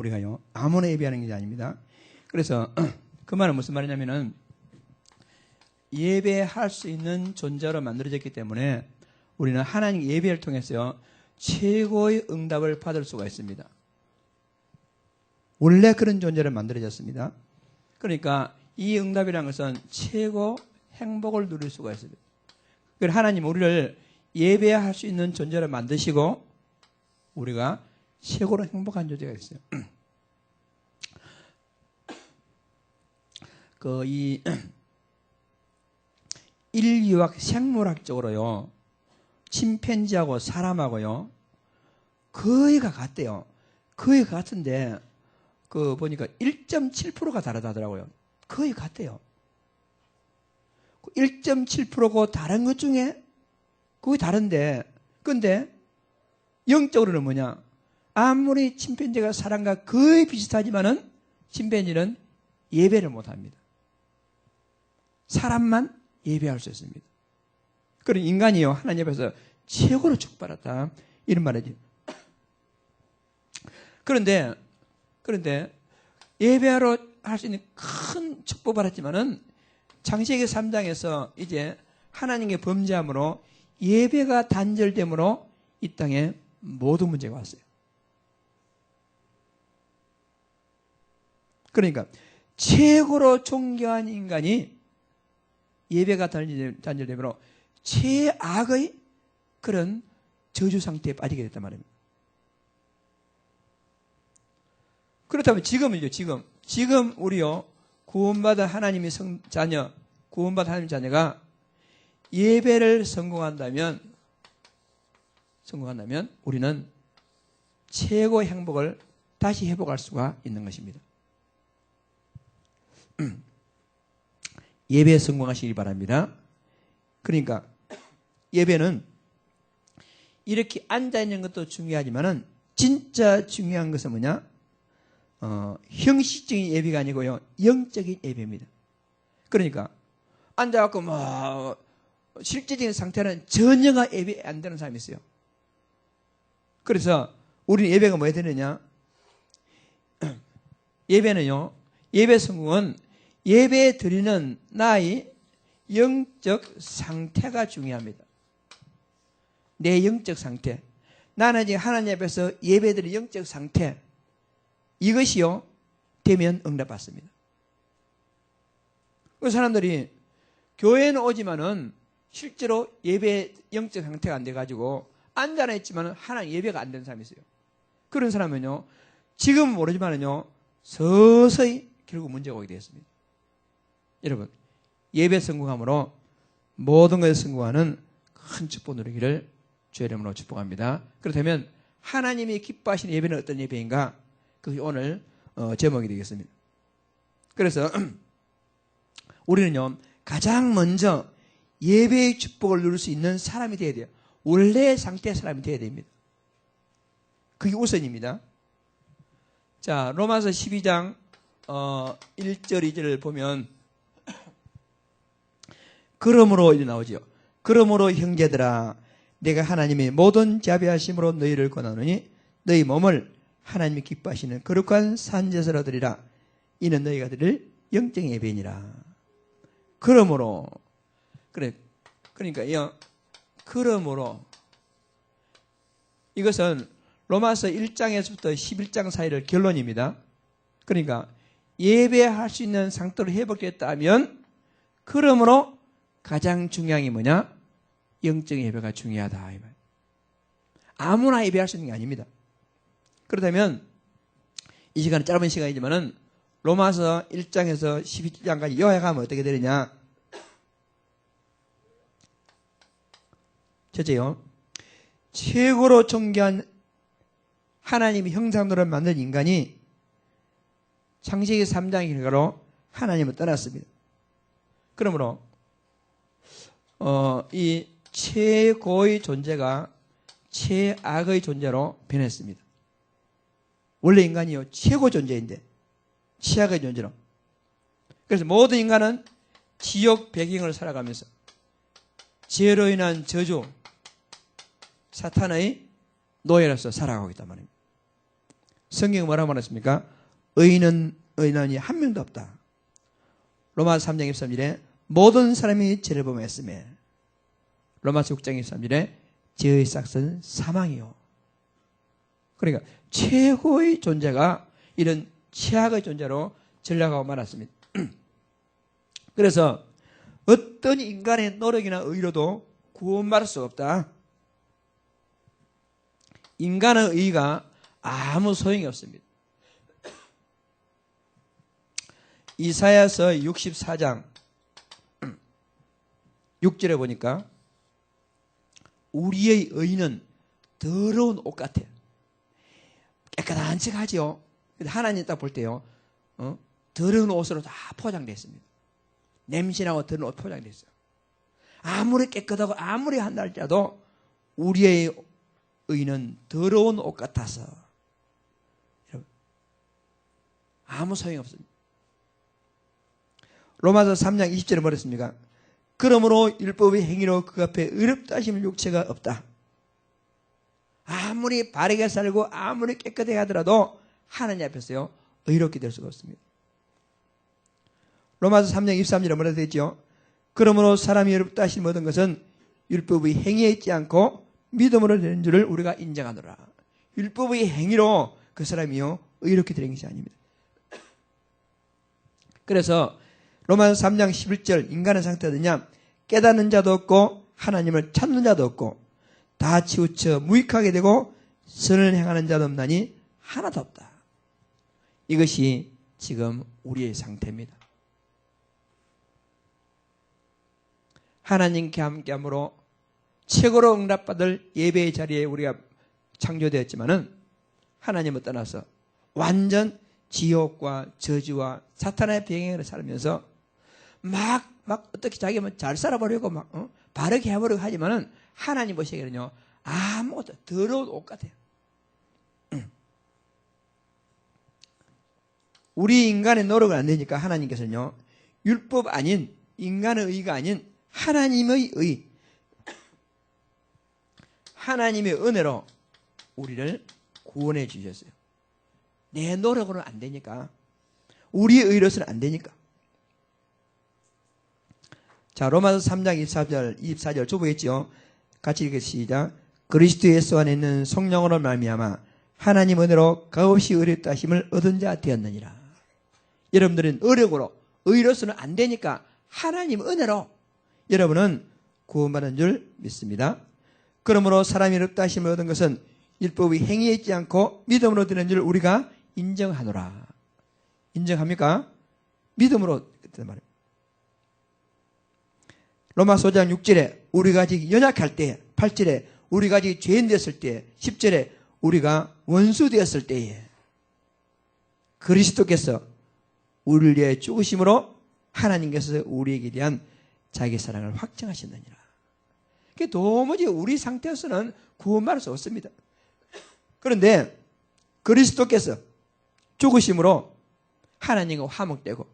우리가요, 아무나 예배하는 게 아닙니다. 그래서 그 말은 무슨 말이냐면은 예배할 수 있는 존재로 만들어졌기 때문에 우리는 하나님 예배를 통해서 최고의 응답을 받을 수가 있습니다. 원래 그런 존재로 만들어졌습니다. 그러니까 이 응답이라는 것은 최고 행복을 누릴 수가 있습니다. 그래서 하나님 우리를 예배할 수 있는 존재로 만드시고 우리가 최고로 행복한 존재가 있어요. 이 인류학 생물학적으로요, 침팬지하고 사람하고요 거의 같대요. 거의 같은데 보니까 1.7%가 다르다더라고요. 거의 같대요. 1.7%고 다른 것 중에 거의 다른데, 근데 영적으로는 뭐냐? 아무리 침팬지가 사람과 거의 비슷하지만은 침팬지는 예배를 못합니다. 사람만 예배할 수 있습니다. 그런 인간이요, 하나님 앞에서 최고로 축복받았다, 이런 말이지. 그런데 예배하러 할 수 있는 큰 축복을 받았지만은 창세기 3장에서 이제 하나님의 범죄함으로 예배가 단절됨으로 이 땅에 모든 문제가 왔어요. 그러니까 최고로 존귀한 인간이 예배가 단절됨으로 최악의 그런 저주 상태에 빠지게 됐단 말입니다. 그렇다면 지금은요, 지금 우리요, 구원받은 하나님의 자녀, 구원받은 하나님의 자녀가 예배를 성공한다면 우리는 최고의 행복을 다시 회복할 수가 있는 것입니다. 예배에 성공하시길 바랍니다. 그러니까 예배는 이렇게 앉아있는 것도 중요하지만은 진짜 중요한 것은 뭐냐? 형식적인 예배가 아니고요, 영적인 예배입니다. 그러니까 앉아갖고 실제적인 상태는 전혀가 예배 안 되는 사람이 있어요. 그래서 우리는 예배가 뭐 해야 되느냐? 예배는요, 예배 성공은 예배 드리는 나의 영적 상태가 중요합니다. 내 영적 상태. 나는 지금 하나님 앞에서 예배 드리는 영적 상태. 이것이요, 되면 응답받습니다. 그 사람들이 교회는 오지만은 실제로 예배 영적 상태가 안 돼가지고 앉아나 있지만은 하나님 예배가 안 되는 사람이 있어요. 그런 사람은요, 지금은 모르지만은요, 서서히 결국 문제가 오게 되었습니다. 여러분, 예배 성공함으로 모든 것에 성공하는 큰 축복 누리기를 주의 이름으로 축복합니다. 그렇다면 하나님이 기뻐하시는 예배는 어떤 예배인가? 그게 오늘 제목이 되겠습니다. 그래서 우리는요, 가장 먼저 예배의 축복을 누릴 수 있는 사람이 되어야 돼요. 원래의 상태의 사람이 되어야 됩니다. 그게 우선입니다. 자, 로마서 12장 1절 2절을 보면 그러므로 이제 나오죠. 그러므로 형제들아, 내가 하나님의 모든 자비하심으로 너희를 권하노니 너희 몸을 하나님이 기뻐하시는 거룩한 산제사로 드리라. 이는 너희가 드릴 영적 예배니라. 그러므로, 그러니까 그러므로 이것은 로마서 1장에서부터 11장 사이를 결론입니다. 그러니까 예배할 수 있는 상태로 회복됐다면, 그러므로 가장 중요한 게 뭐냐? 영적 예배가 중요하다, 이 말. 아무나 예배할 수 있는 게 아닙니다. 그렇다면 이 시간은 짧은 시간이지만은 로마서 1장에서 12장까지 요약하면 어떻게 되느냐? 첫째요, 최고로 존귀한 하나님의 형상으로 만든 인간이 창세기 3장의 결과로 하나님을 떠났습니다. 그러므로 이 최고의 존재가 최악의 존재로 변했습니다. 원래 인간이요, 최고 존재인데 최악의 존재로. 그래서 모든 인간은 지옥 배경을 살아가면서 죄로 인한 저주, 사탄의 노예로서 살아가고 있단 말입니다. 성경이 뭐라고 말했습니까? 의인이 한 명도 없다. 로마서 3장 23절에 모든 사람이 죄를 범했으며 로마서 6장 23절에 죄의 삭은 사망이요. 그러니까 최고의 존재가 이런 최악의 존재로 전락하고 말았습니다. 그래서 어떤 인간의 노력이나 의로도 구원받을 수 없다. 인간의 의가 아무 소용이 없습니다. 이사야서 64장 6절에 보니까 우리의 의는 더러운 옷 같아요. 깨끗한 척 하지요. 하나님 딱 볼 때요. 더러운 옷으로 다 포장되어 있습니다. 냄새나고 더러운 옷 포장되어 있어요. 아무리 깨끗하고 아무리 한다 할지라도 우리의 의는 더러운 옷 같아서 여러분, 아무 소용이 없습니다. 로마서 3장 20절에 뭐랬습니까? 그러므로 율법의 행위로 그 앞에 의롭다 하심을 육체가 없다. 아무리 바르게 살고 아무리 깨끗하게 하더라도 하나님 앞에서요 의롭게 될 수가 없습니다. 로마서 3장 23절에 뭐라 되어 있죠? 그러므로 사람이 의롭다 하심을 얻은 것은 율법의 행위에 있지 않고 믿음으로 되는 줄을 우리가 인정하노라. 율법의 행위로 그 사람이요 의롭게 되는 것이 아닙니다. 그래서 로마서 3장 11절 인간의 상태가 되냐? 깨닫는 자도 없고 하나님을 찾는 자도 없고 다 치우쳐 무익하게 되고 선을 행하는 자도 없나니 하나도 없다. 이것이 지금 우리의 상태입니다. 하나님께 함께함으로 최고로 응답받을 예배의 자리에 우리가 창조되었지만은 하나님을 떠나서 완전 지옥과 저주와 사탄의 병행을 살면서 막 어떻게 자기가 잘 살아보려고 바르게 해보려고 하지만은 하나님 보시기에는요 아무것도 더러운 옷 같아요. 우리 인간의 노력은 안 되니까 하나님께서는요 율법 아닌 인간의 의가 아닌 하나님의 의, 하나님의 은혜로 우리를 구원해 주셨어요. 내 노력으로는 안 되니까, 우리의 의로서는 안 되니까. 자, 로마서 3장 24절 좁보겠지요. 같이 읽겠습니다. 그리스도 예수 안에 있는 성령으로 말미암아 하나님 은혜로 값없이 의롭다 하심을 얻은 자 되었느니라. 여러분들은 의력으로 의로서는 안 되니까 하나님 은혜로 여러분은 구원받은 줄 믿습니다. 그러므로 사람이 의롭다 하심을 얻은 것은 율법의 행위에 있지 않고 믿음으로 되는 줄 우리가 인정하노라. 인정합니까? 믿음으로 그랬단 말이에요. 로마서 5장 6절에 우리가 아직 연약할 때, 8절에 우리가 아직 죄인 되었을 때, 10절에 우리가 원수 되었을 때에 그리스도께서 우리를 위해 죽으심으로 하나님께서 우리에게 대한 자기 사랑을 확증하셨느니라. 도무지 우리 상태에서는 구원받을 수 없습니다. 그런데 그리스도께서 죽으심으로 하나님과 화목되고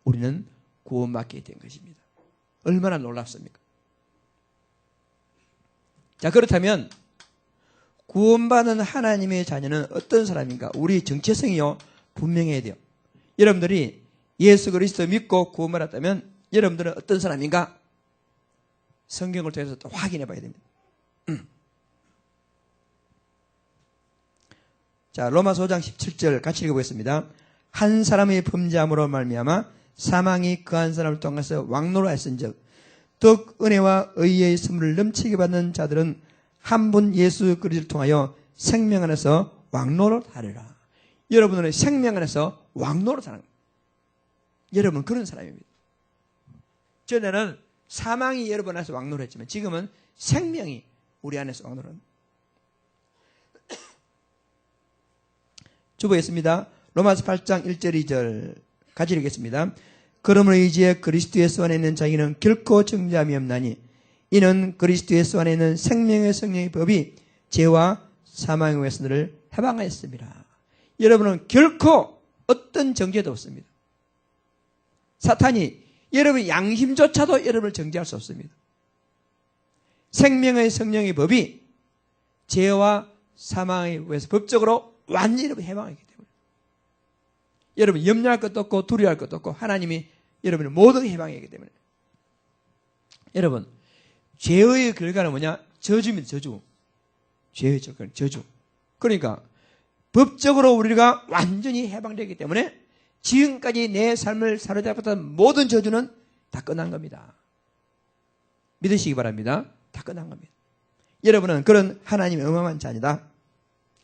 우리는 구원받게 된 것입니다. 얼마나 놀랍습니까? 자, 그렇다면 구원받은 하나님의 자녀는 어떤 사람인가? 우리 정체성이요 분명해야 돼요. 여러분들이 예수 그리스도 믿고 구원받았다면 여러분들은 어떤 사람인가? 성경을 통해서 또 확인해 봐야 됩니다. 자, 로마서 5장 17절 같이 읽어보겠습니다. 한 사람의 범죄함으로 말미암아 사망이 그 한 사람을 통해서 왕노로 했은즉 더욱 은혜와 의의 선물을 넘치게 받는 자들은 한 분 예수 그리스도를 통하여 생명 안에서 왕노로 하리라. 여러분은 생명 안에서 왕노로 사는 겁니다. 여러분 그런 사람입니다. 전에는 사망이 여러분 안에서 왕노로 했지만 지금은 생명이 우리 안에서 왕노로 합니다. 주보했습니다. 로마서 8장 1절 2절 같이 읽겠습니다. 그러므로 이제 그리스도 예수 안에 있는 자기는 결코 정죄함이 없나니 이는 그리스도 예수 안에 있는 생명의 성령의 법이 죄와 사망의 외선을 해방하였습니다. 여러분은 결코 어떤 정죄도 없습니다. 사탄이 여러분 양심조차도 여러분을 정죄할 수 없습니다. 생명의 성령의 법이 죄와 사망의 외에서 법적으로 완전히 해방하게 돼요. 여러분 염려할 것도 없고 두려워할 것도 없고 하나님이 여러분을 모든 해방이기 때문에. 여러분 죄의 결과는 뭐냐? 저주입니다. 저주. 죄의 결과는 저주. 그러니까 법적으로 우리가 완전히 해방되기 때문에 지금까지 내 삶을 사로잡았던 모든 저주는 다 끝난 겁니다. 믿으시기 바랍니다. 다 끝난 겁니다. 여러분은 그런 하나님의 어마어마한 자녀다.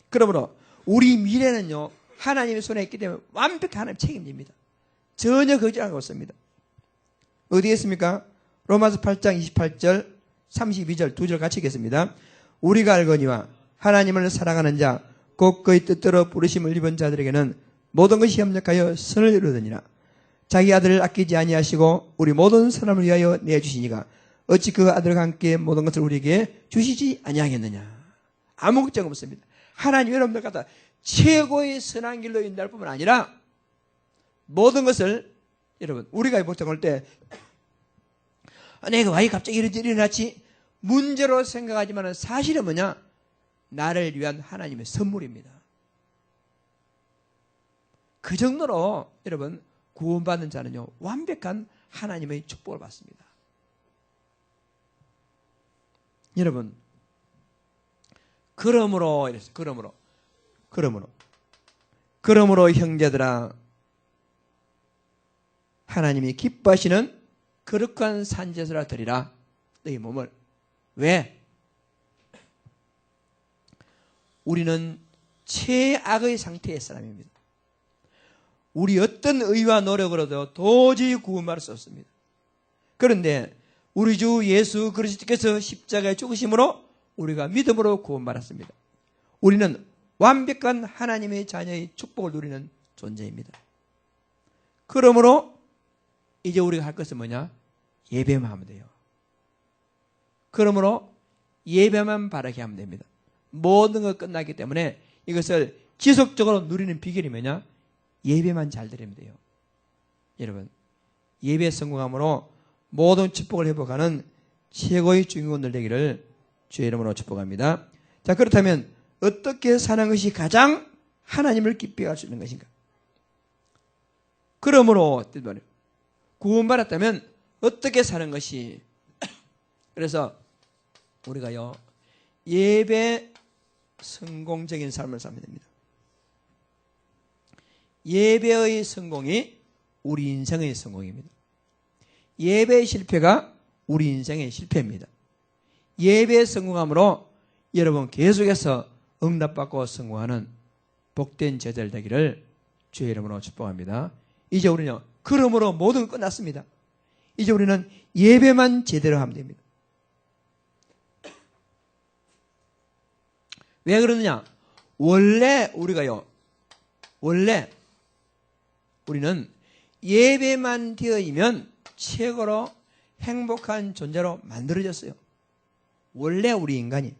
그러므로 우리 미래는요 하나님의 손에 있기 때문에 완벽히 하나님 책임집니다. 전혀 거짓하고 없습니다. 어디에 있습니까? 로마서 8장 28절 32절 두 절 같이 읽겠습니다. 우리가 알거니와 하나님을 사랑하는 자 곧 그의 뜻대로 부르심을 입은 자들에게는 모든 것이 협력하여 선을 이루느니라. 자기 아들을 아끼지 아니하시고 우리 모든 사람을 위하여 내주시니가 어찌 그 아들과 함께 모든 것을 우리에게 주시지 아니하겠느냐. 아무 걱정 없습니다. 하나님 여러분들 갖다 최고의 선한 길로 인도할 뿐만 아니라 모든 것을 여러분 우리가 보통 할 때 내가 왜 갑자기 이런 일이 일어났지? 문제로 생각하지만 사실은 뭐냐? 나를 위한 하나님의 선물입니다. 그 정도로 여러분 구원받는 자는요 완벽한 하나님의 축복을 받습니다. 여러분 그러므로 이랬어요. 그러므로 형제들아 하나님이 기뻐하시는 거룩한 산제사라 드리라 너희 몸을. 왜? 우리는 최악의 상태의 사람입니다. 우리 어떤 의와 노력으로도 도저히 구원받을 수 없습니다. 그런데 우리 주 예수 그리스도께서 십자가에 죽으심으로 우리가 믿음으로 구원받았습니다. 우리는 완벽한 하나님의 자녀의 축복을 누리는 존재입니다. 그러므로 이제 우리가 할 것은 뭐냐? 예배만 하면 돼요. 그러므로 예배만 바르게 하면 됩니다. 모든 것 끝나기 때문에 이것을 지속적으로 누리는 비결이 뭐냐? 예배만 잘 드리면 돼요. 여러분 예배 성공함으로 모든 축복을 회복하는 최고의 주인공들 되기를 주의 이름으로 축복합니다. 자 그렇다면 어떻게 사는 것이 가장 하나님을 기쁘게 할 수 있는 것인가? 그러므로 구원받았다면 어떻게 사는 것이 그래서 우리가요 예배 성공적인 삶을 살면 됩니다. 예배의 성공이 우리 인생의 성공입니다. 예배의 실패가 우리 인생의 실패입니다. 예배의 성공함으로 여러분 계속해서 응답받고 성공하는 복된 제자들 되기를 주의 이름으로 축복합니다. 이제 우리는 그러므로 모든 건 끝났습니다. 이제 우리는 예배만 제대로 하면 됩니다. 왜 그러느냐? 원래 우리는 예배만 되어이면 최고로 행복한 존재로 만들어졌어요. 원래 우리 인간이.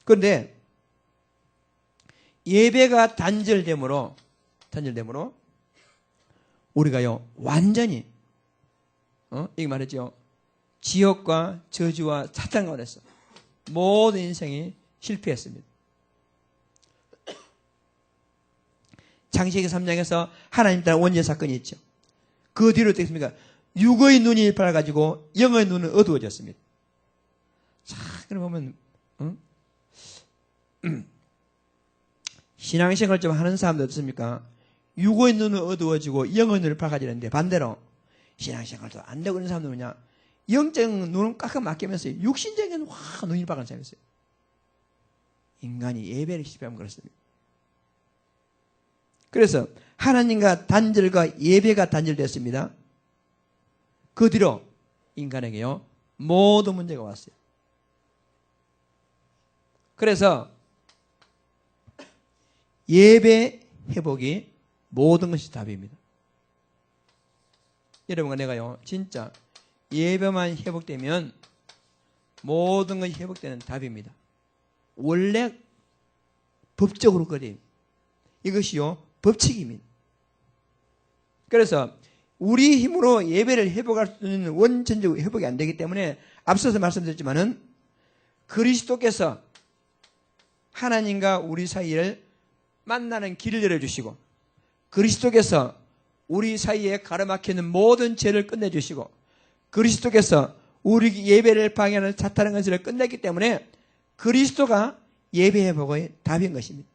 그런데 예배가 단절됨으로 우리가요 완전히 이게 말했죠. 지옥과 저주와 사탄 가운데서 모든 인생이 실패했습니다. 창세기 3장에서 하나님 따라 원죄 사건이 있죠. 그 뒤로 어떻게 했습니까? 육의 눈이 밝아가지고 영의 눈은 어두워졌습니다. 자, 그럼 보면 신앙생활 좀 하는 사람들 어떻습니까? 육의 눈은 어두워지고 영의 눈을 밝아지는데 반대로 신앙생활도 안 되고 있는 사람들 뭐냐? 영적인 눈은 깎아 맡기면서 육신적인 확 눈이 밝은 사람이 있어요. 인간이 예배를 실패하면 그렇습니다. 그래서 하나님과 단절과 예배가 단절됐습니다. 그 뒤로 인간에게요 모든 문제가 왔어요. 그래서 예배 회복이 모든 것이 답입니다. 여러분과 내가요 진짜 예배만 회복되면 모든 것이 회복되는 답입니다. 원래 법적으로 그래요. 이것이요 법칙입니다. 그래서 우리 힘으로 예배를 회복할 수 있는 원천적 회복이 안 되기 때문에 앞서서 말씀드렸지만은 그리스도께서 하나님과 우리 사이를 만나는 길을 열어주시고 그리스도께서 우리 사이에 가로막히는 모든 죄를 끝내주시고 그리스도께서 우리 예배를 방해하는 사탄의 것을 끝냈기 때문에 그리스도가 예배 회복의 답인 것입니다.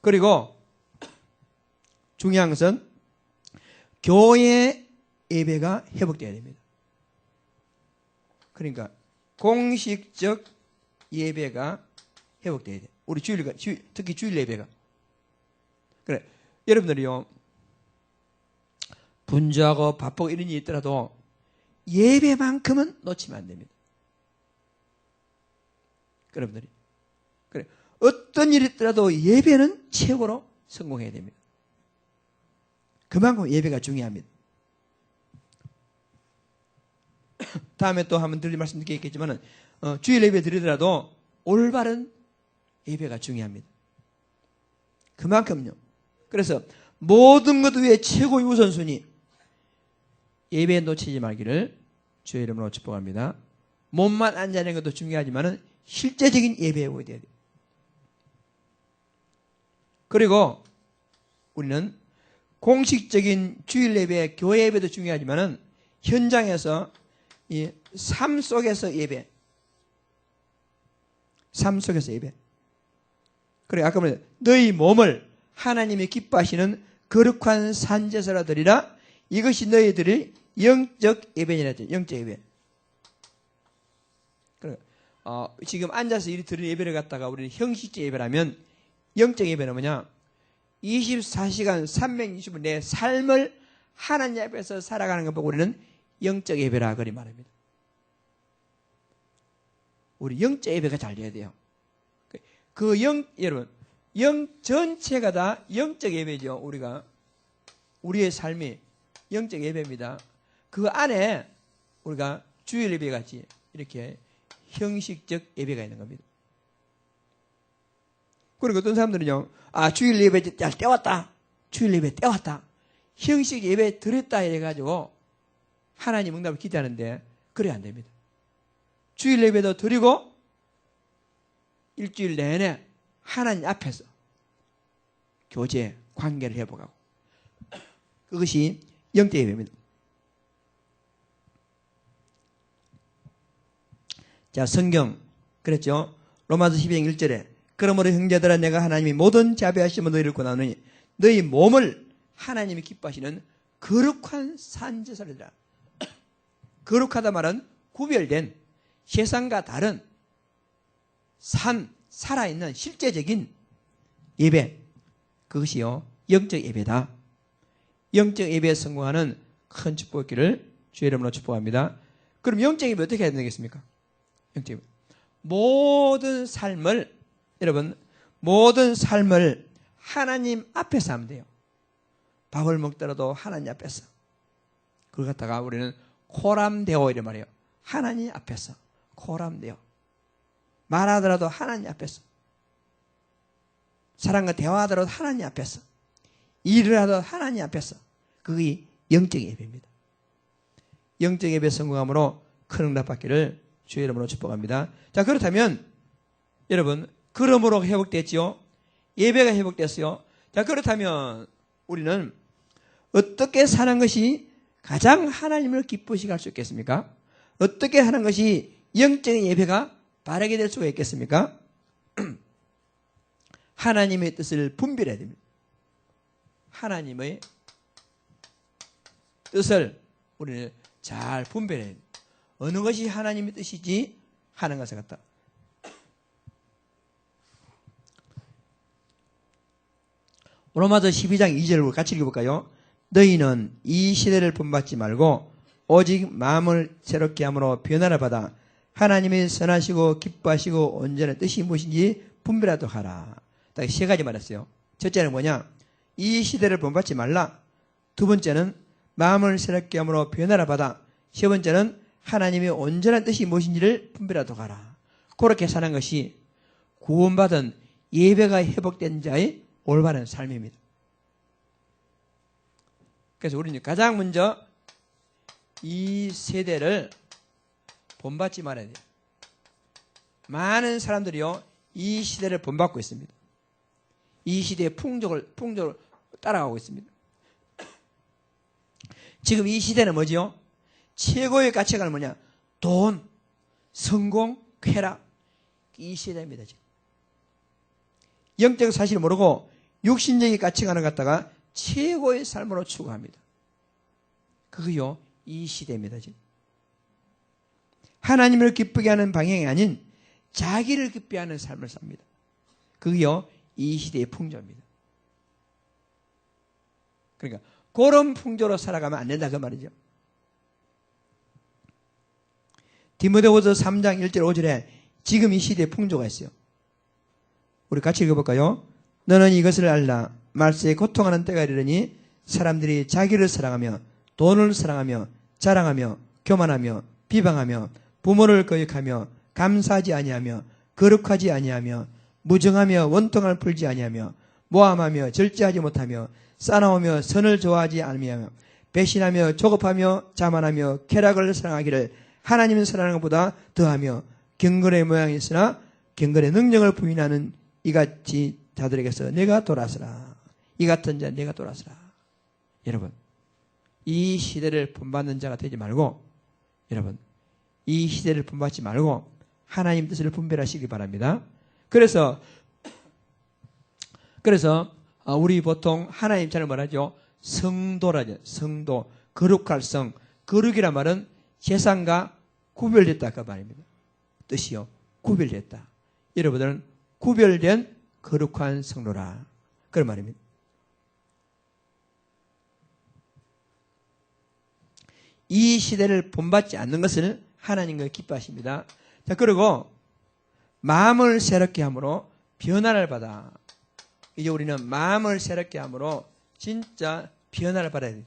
그리고 중요한 것은 교회 예배가 회복되어야 됩니다. 그러니까 공식적 예배가 회복되어야 돼요. 우리 특히 주일 예배가. 그래, 여러분들이요, 분주하고 바쁘고 이런 일이 있더라도 예배만큼은 놓치면 안 됩니다. 여러분들이. 그래, 어떤 일이 있더라도 예배는 최고로 성공해야 됩니다. 그만큼 예배가 중요합니다. 다음에 또 한번 드릴 말씀 드리겠지만 주일 예배 드리더라도 올바른 예배가 중요합니다. 그만큼요. 그래서 모든 것 위에 최고의 우선순위 예배에 놓치지 말기를 주의 이름으로 축복합니다. 몸만 앉아있는 것도 중요하지만 실제적인 예배에 오야 돼요. 그리고 우리는 공식적인 주일 예배, 교회 예배도 중요하지만 현장에서 이 삶 속에서 예배, 삶 속에서 예배. 그래, 아까 말했 너희 몸을 하나님이 기뻐하시는 거룩한 산제사라 드리라. 이것이 너희들의 영적 예배니라 했죠. 영적 예배. 그래, 지금 앉아서 이리 드리는 예배를 갖다가 우리는 형식적 예배라면 영적 예배는 뭐냐? 24시간 365일 내 삶을 하나님 앞에서 살아가는 것 보고 우리는 영적 예배라 그리 말합니다. 우리 영적 예배가 잘 돼야 돼요. 여러분, 영 전체가 다 영적 예배죠. 우리의 삶이 영적 예배입니다. 그 안에 우리가 주일 예배 같이 이렇게 형식적 예배가 있는 겁니다. 그리고 어떤 사람들은요, 주일 예배 잘 때웠다. 주일 예배 때웠다. 형식 예배 드렸다 해가지고 하나님 응답을 기대하는데 그래 안 됩니다. 주일 예배도 드리고 일주일 내내 하나님 앞에서 교제, 관계를 회복하고 그것이 영적 예배입니다. 자, 성경 그랬죠. 로마서 12장 1절에 그러므로 형제들아 내가 하나님이 모든 자비하심을 너희를 권하노니 너희 몸을 하나님이 기뻐하시는 거룩한 산제사를 드리라. 거룩하다 말은 구별된 세상과 다른 살아있는 실제적인 예배, 그것이요 영적 예배다. 영적 예배에 성공하는 큰 축복기를 주의 이름으로 축복합니다. 그럼 영적 예배 어떻게 해야 되겠습니까? 영적 예배. 모든 삶을 하나님 앞에서 하면 돼요. 밥을 먹더라도 하나님 앞에서. 그걸 갖다가 우리는 코람데오 이런 말이에요. 하나님 앞에서 코람데오. 말하더라도 하나님 앞에서. 사람과 대화하더라도 하나님 앞에서. 일을 하더라도 하나님 앞에서. 그게 영적 예배입니다. 영적 예배 성공함으로 큰 응답 받기를 주의 이름으로 축복합니다. 자, 그렇다면 여러분, 그러므로 회복됐지요. 예배가 회복됐어요. 자, 그렇다면 우리는 어떻게 사는 것이 가장 하나님을 기쁘시게 할 수 있겠습니까? 어떻게 하는 것이 영적인 예배가 바르게 될 수가 있겠습니까? 하나님의 뜻을 분별해야 됩니다. 하나님의 뜻을 우리는 잘 분별해야 됩니다. 어느 것이 하나님의 뜻이지 하는 것을 갖다. 로마서 12장 2절을 같이 읽어볼까요? 너희는 이 시대를 본받지 말고 오직 마음을 새롭게 함으로 변화를 받아 하나님의 선하시고 기뻐하시고 온전한 뜻이 무엇인지 분별하도록 하라. 딱 세 가지 말했어요. 첫째는 뭐냐? 이 시대를 본받지 말라. 두 번째는 마음을 새롭게 함으로 변화를 받아. 세 번째는 하나님의 온전한 뜻이 무엇인지를 분별하도록 하라. 그렇게 사는 것이 구원받은 예배가 회복된 자의 올바른 삶입니다. 그래서 우리는 가장 먼저 이 세대를 본받지 말아야 돼요. 많은 사람들이요, 이 시대를 본받고 있습니다. 이 시대의 풍족을 따라가고 있습니다. 지금 이 시대는 뭐지요? 최고의 가치관은 뭐냐? 돈, 성공, 쾌락. 이 시대입니다, 지금. 영적 사실을 모르고 육신적인 가치관을 갖다가 최고의 삶으로 추구합니다. 그게요, 이 시대입니다, 지금. 하나님을 기쁘게 하는 방향이 아닌 자기를 기쁘게 하는 삶을 삽니다. 그게요, 이 시대의 풍조입니다. 그러니까 그런 풍조로 살아가면 안 된다 그 말이죠. 디모데후서 3장 1절 5절에 지금 이 시대의 풍조가 있어요. 우리 같이 읽어볼까요? 너는 이것을 알라. 말세에 고통하는 때가 이르니 사람들이 자기를 사랑하며 돈을 사랑하며 자랑하며 교만하며 비방하며 부모를 거역하며 감사하지 아니하며 거룩하지 아니하며 무정하며 원통을 풀지 아니하며 모함하며 절제하지 못하며 싸나우며 선을 좋아하지 않으며 배신하며 조급하며 자만하며 쾌락을 사랑하기를 하나님을 사랑하는 것보다 더하며 경건의 모양이 있으나 경건의 능력을 부인하는 이같이 자들에게서 내가 돌아서라. 이 같은 자 내가 돌아서라. 여러분, 이 시대를 본받는 자가 되지 말고, 여러분, 이 시대를 본받지 말고 하나님 뜻을 분별하시기 바랍니다. 그래서 우리 보통 하나님 자를 말하죠. 성도라죠. 성도, 거룩할 성. 거룩이란 말은 세상과 구별됐다 그 말입니다. 뜻이요, 구별됐다. 여러분들은 구별된 거룩한 성도라 그런 말입니다. 이 시대를 본받지 않는 것을 하나님과 기뻐하십니다. 자, 그리고 마음을 새롭게 함으로 변화를 받아. 이제 우리는 마음을 새롭게 함으로 진짜 변화를 받아야 돼요.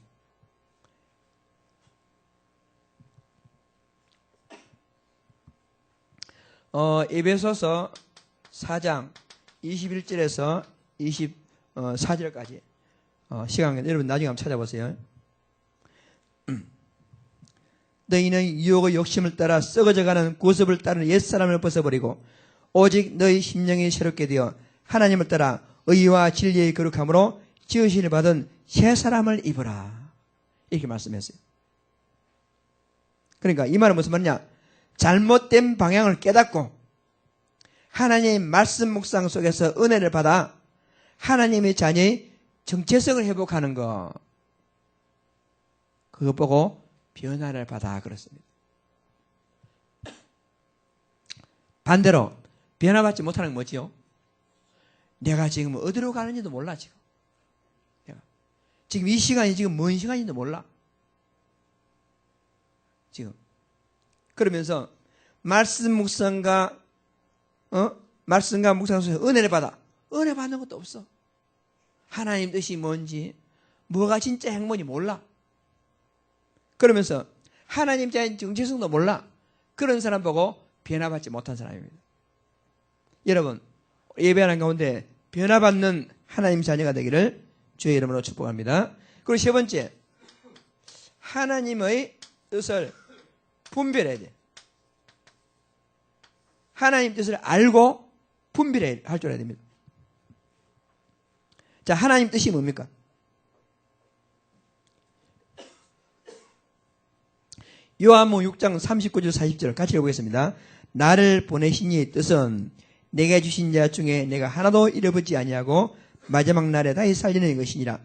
에베소서 4장 21절에서 24절까지 시간, 여러분 나중에 한번 찾아보세요. 너희는 유혹의 욕심을 따라 썩어져가는 구습을 따르는 옛사람을 벗어버리고 오직 너희 심령이 새롭게 되어 하나님을 따라 의와 진리의 거룩함으로 지으심을 받은 새 사람을 입으라. 이렇게 말씀했어요. 그러니까 이 말은 무슨 말이냐? 잘못된 방향을 깨닫고 하나님의 말씀 묵상 속에서 은혜를 받아 하나님의 자녀의 정체성을 회복하는 것. 그것 보고 변화를 받아 그렇습니다. 반대로 변화받지 못하는 건 뭐지요? 내가 지금 어디로 가는지도 몰라 지금. 지금 이 시간이 지금 뭔 시간인지도 몰라. 지금. 그러면서 말씀 묵상과 묵상 속에서 은혜를 받아. 은혜 받는 것도 없어. 하나님 뜻이 뭔지, 뭐가 진짜 행복인지 몰라. 그러면서 하나님 자의 정체성도 몰라. 그런 사람 보고 변화받지 못한 사람입니다. 여러분, 예배하는 가운데 변화받는 하나님 자녀가 되기를 주의 이름으로 축복합니다. 그리고 세 번째, 하나님의 뜻을 분별해야 돼. 하나님 뜻을 알고 분별할 줄 알아야 됩니다. 자, 하나님 뜻이 뭡니까? 요한복음 6장 39절 40절 같이 읽어보겠습니다. 나를 보내신 이의 뜻은 내게 주신 자 중에 내가 하나도 잃어버리지 아니하고 마지막 날에 다시 살리는 이것이니라.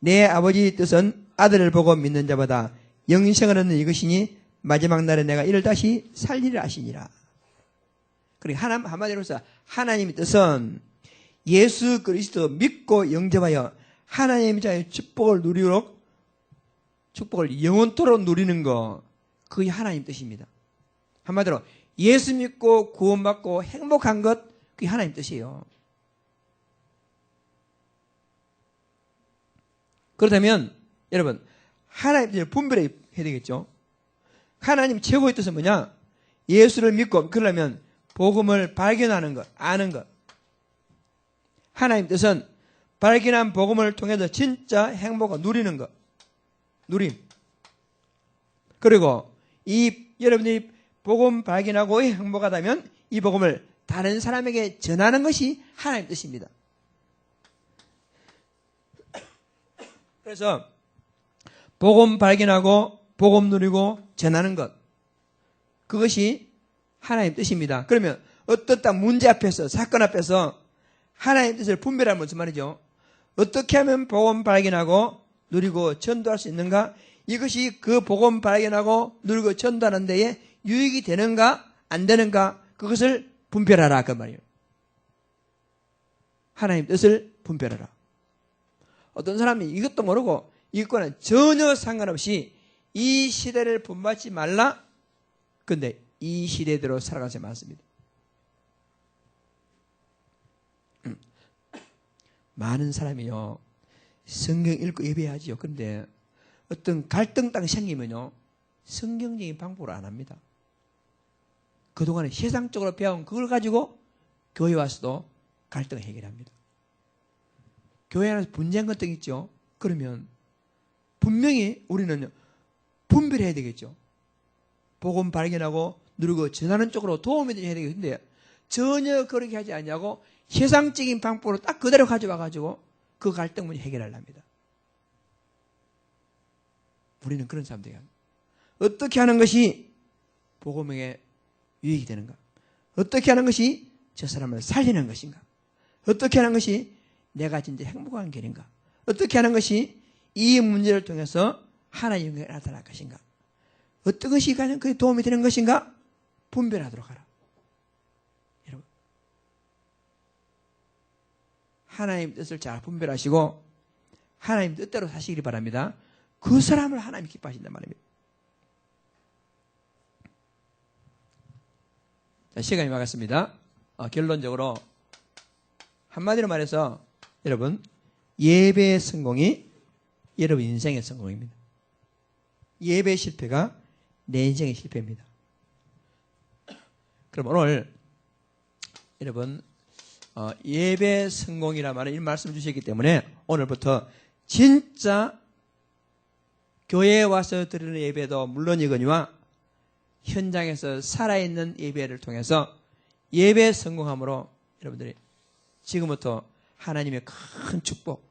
내 아버지의 뜻은 아들을 보고 믿는 자보다 영생을 얻는 이것이니 마지막 날에 내가 이를 다시 살리라 하시니라. 그러니까 한마디로서 하나님의 뜻은 예수 그리스도 믿고 영접하여 하나님의 자의 축복을 누리도록, 축복을 영원토록 누리는 것, 그게 하나님 뜻입니다. 한마디로 예수 믿고 구원받고 행복한 것, 그게 하나님 뜻이에요. 그렇다면 여러분, 하나님 뜻을 분별해야 되겠죠. 하나님 최고의 뜻은 뭐냐? 예수를 믿고 그러려면 복음을 발견하는 것, 아는 것. 하나님 뜻은 발견한 복음을 통해서 진짜 행복을 누리는 것. 누림. 그리고 여러분이 복음 발견하고 행복하다면 이 복음을 다른 사람에게 전하는 것이 하나님 뜻입니다. 그래서 복음 발견하고 복음 누리고 전하는 것, 그것이 하나님 뜻입니다. 그러면 어떻다 문제 앞에서, 사건 앞에서 하나님 뜻을 분별하면 무슨 말이죠? 어떻게 하면 복음 발견하고 누리고 전도할 수 있는가? 이것이 그 복음 발견하고 누리고 전도하는 데에 유익이 되는가 안 되는가, 그것을 분별하라 그 말이에요. 하나님 뜻을 분별하라. 어떤 사람이 이것도 모르고 이것과는 전혀 상관없이 이 시대를 본받지 말라. 근데 이 시대대로 살아가는 사람이 많습니다. 많은 사람이요, 성경 읽고 예배하지요. 그런데 어떤 갈등 딱 생기면요, 성경적인 방법을 안 합니다. 그동안에 세상적으로 배운 그걸 가지고 교회 와서도 갈등을 해결합니다. 교회 안에서 분쟁 같은 게 있죠. 그러면 분명히 우리는 분별해야 되겠죠. 복음 발견하고 누리고 전하는 쪽으로 도움이 돼야 되겠는데 전혀 그렇게 하지 않냐고 세상적인 방법으로 딱 그대로 가져와가지고 그 갈등 문제 해결하려 합니다. 우리는 그런 사람들이 합니다. 어떻게 하는 것이 복음에게 유익이 되는가? 어떻게 하는 것이 저 사람을 살리는 것인가? 어떻게 하는 것이 내가 진짜 행복한 길인가? 어떻게 하는 것이 이 문제를 통해서 하나님의 영광이 나타날 것인가? 어떤 것이 가장 그에 도움이 되는 것인가? 분별하도록 하라. 여러분, 하나님 뜻을 잘 분별하시고 하나님 뜻대로 사시기를 바랍니다. 그 사람을 하나님이 기뻐하신단 말입니다. 자, 시간이 막았습니다. 결론적으로 한마디로 말해서 여러분, 예배의 성공이 여러분 인생의 성공입니다. 예배 실패가 내 인생의 실패입니다. 그럼 오늘 여러분 예배 성공이라 말은 이 말씀 주셨기 때문에 오늘부터 진짜 교회에 와서 드리는 예배도 물론이거니와 현장에서 살아있는 예배를 통해서 예배 성공함으로 여러분들이 지금부터 하나님의 큰 축복,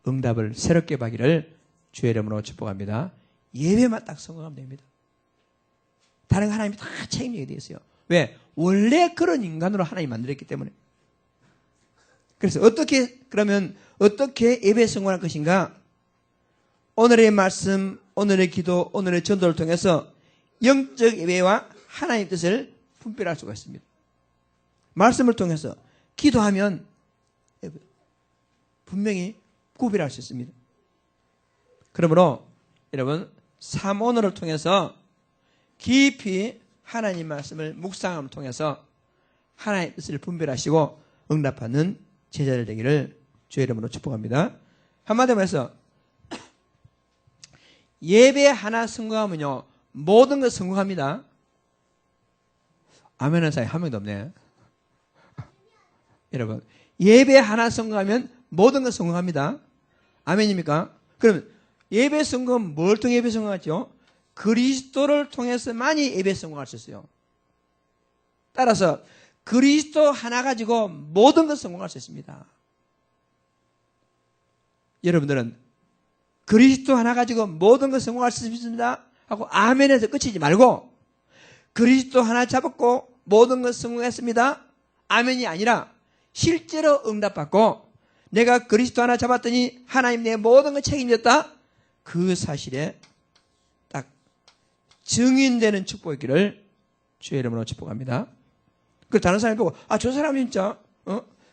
응답을 새롭게 받기를 주의 이름으로 축복합니다. 예배만 딱 성공하면 됩니다. 다른 거 하나님이 다 책임지게 되어 있어요. 왜? 원래 그런 인간으로 하나님이 만들었기 때문에. 그래서 그러면 어떻게 예배 성공할 것인가? 오늘의 말씀, 오늘의 기도, 오늘의 전도를 통해서 영적 예배와 하나님의 뜻을 분별할 수가 있습니다. 말씀을 통해서 기도하면 분명히 구별할 수 있습니다. 그러므로 여러분, 삼오늘을 통해서 깊이 하나님 말씀을 묵상함을 통해서 하나님의 뜻을 분별하시고 응답하는 제자들 되기를 주의 이름으로 축복합니다. 한마디로 말해서 예배 하나 성공하면요, 모든 것 성공합니다. 아멘한 사람이 한 명도 없네. 여러분, 예배 하나 성공하면 모든 것 성공합니다. 아멘입니까? 그럼 예배 성공, 뭘 통해 예배 성공하죠? 그리스도를 통해서만이 예배 성공할 수 있어요. 따라서 그리스도 하나 가지고 모든 것 성공할 수 있습니다. 여러분들은 그리스도 하나 가지고 모든 것 성공할 수 있습니다 하고 아멘에서 끝이지 말고 그리스도 하나 잡았고 모든 것 성공했습니다 아멘이 아니라 실제로 응답받고 내가 그리스도 하나 잡았더니 하나님 내 모든 걸 책임졌다, 그 사실에 딱 증인되는 축복이기를 주의 이름으로 축복합니다. 그 다른 사람이 보고 저 사람 진짜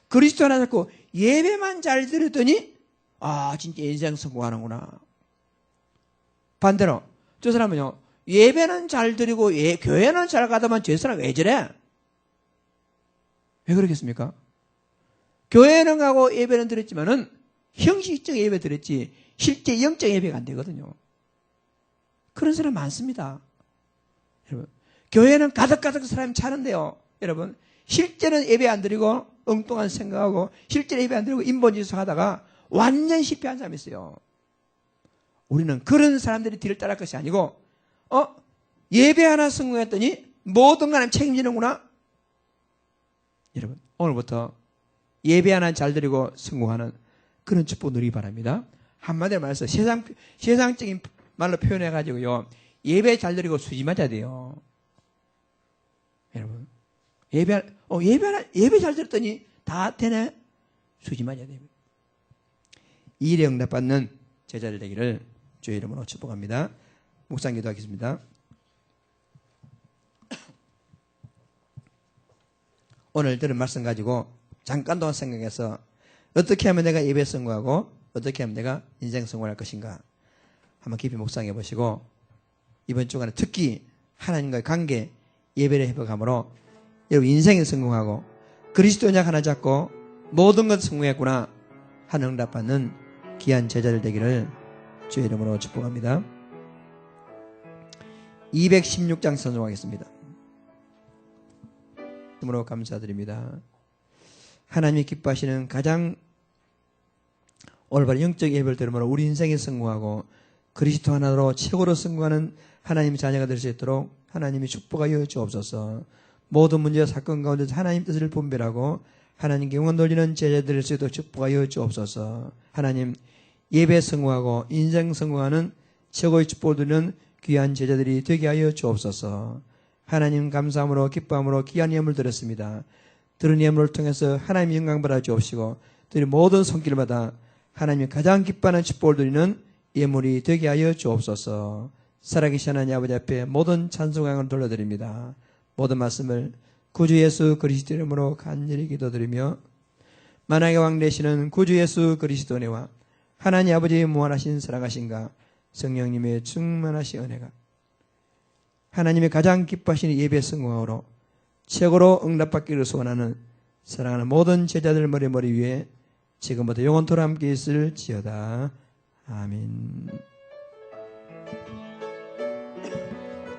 그리스도 하나 잡고 예배만 잘 드렸더니 진짜 인생 성공하는구나. 반대로 저 사람은요, 예배는 잘 드리고 교회는 잘 가다만 저 사람 왜 저래? 왜 그러겠습니까? 교회는 가고 예배는 드렸지만은 형식적 예배 드렸지 실제 영적 예배가 안 되거든요. 그런 사람 많습니다. 여러분, 교회는 가득가득 사람이 차는데요, 여러분, 실제는 예배 안 드리고 엉뚱한 생각하고 실제로 예배 안 드리고 인본지수 하다가 완전 실패한 사람이 있어요. 우리는 그런 사람들이 뒤를 따를 것이 아니고 예배 하나 성공했더니 모든 거 하나님 책임지는구나. 여러분, 오늘부터 예배 하나 잘 드리고 성공하는 그런 축복 누리기 바랍니다. 한마디로 말해서 세상적인 말로 표현해가지고요. 예배 잘 드리고 수지 맞아야 돼요. 여러분, 예배 잘 드렸더니 다 되네? 수지 맞아야 됩니다. 이 일에 응답받는 제자들 되기를 주의 이름으로 축복합니다. 묵상 기도하겠습니다. 오늘 들은 말씀 가지고 잠깐 동안 생각해서 어떻게 하면 내가 예배 성공하고 어떻게 하면 내가 인생 성공할 것인가 한번 깊이 묵상해 보시고 이번 주간에 특히 하나님과의 관계 예배를 회복함으로 여러분 인생이 성공하고 그리스도인약 하나 잡고 모든 것 성공했구나 하는 응답받는 귀한 제자들 되기를 주의 이름으로 축복합니다. 216장 선정하겠습니다. 으로 감사드립니다. 하나님이 기뻐하시는 가장 올바른 영적 예배를 드리므로 우리 인생에 성공하고 그리스도 하나로 최고로 성공하는 하나님의 자녀가 될 수 있도록 하나님이 축복하여 주옵소서. 모든 문제와 사건 가운데 하나님 뜻을 분별하고 하나님께 영원 돌리는 제자들 될 수 있도록 축복하여 주옵소서. 하나님 예배 성공하고 인생 성공하는 최고의 축복을 드리는 귀한 제자들이 되게 하여 주옵소서. 하나님 감사함으로 기뻐함으로 귀한 예물을 드렸습니다. 들은 예물을 통해서 하나님의 영광 받아 주옵시고 들이 모든 손길마다 하나님이 가장 기뻐하는 축복을 드리는 예물이 되게 하여 주옵소서. 살아계신 하나님 아버지 앞에 모든 찬송을 돌려드립니다. 모든 말씀을 구주 예수 그리스도 이름으로 간절히 기도드리며 만왕의 왕 되시는 구주 예수 그리스도 은혜와 하나님 아버지의 무한하신 사랑하신가 성령님의 충만하신 은혜가 하나님의 가장 기뻐하시는 예배 성공으로 최고로 응답받기를 소원하는 사랑하는 모든 제자들 머리 위에 지금부터 영원토록 함께 있을지어다. 아멘.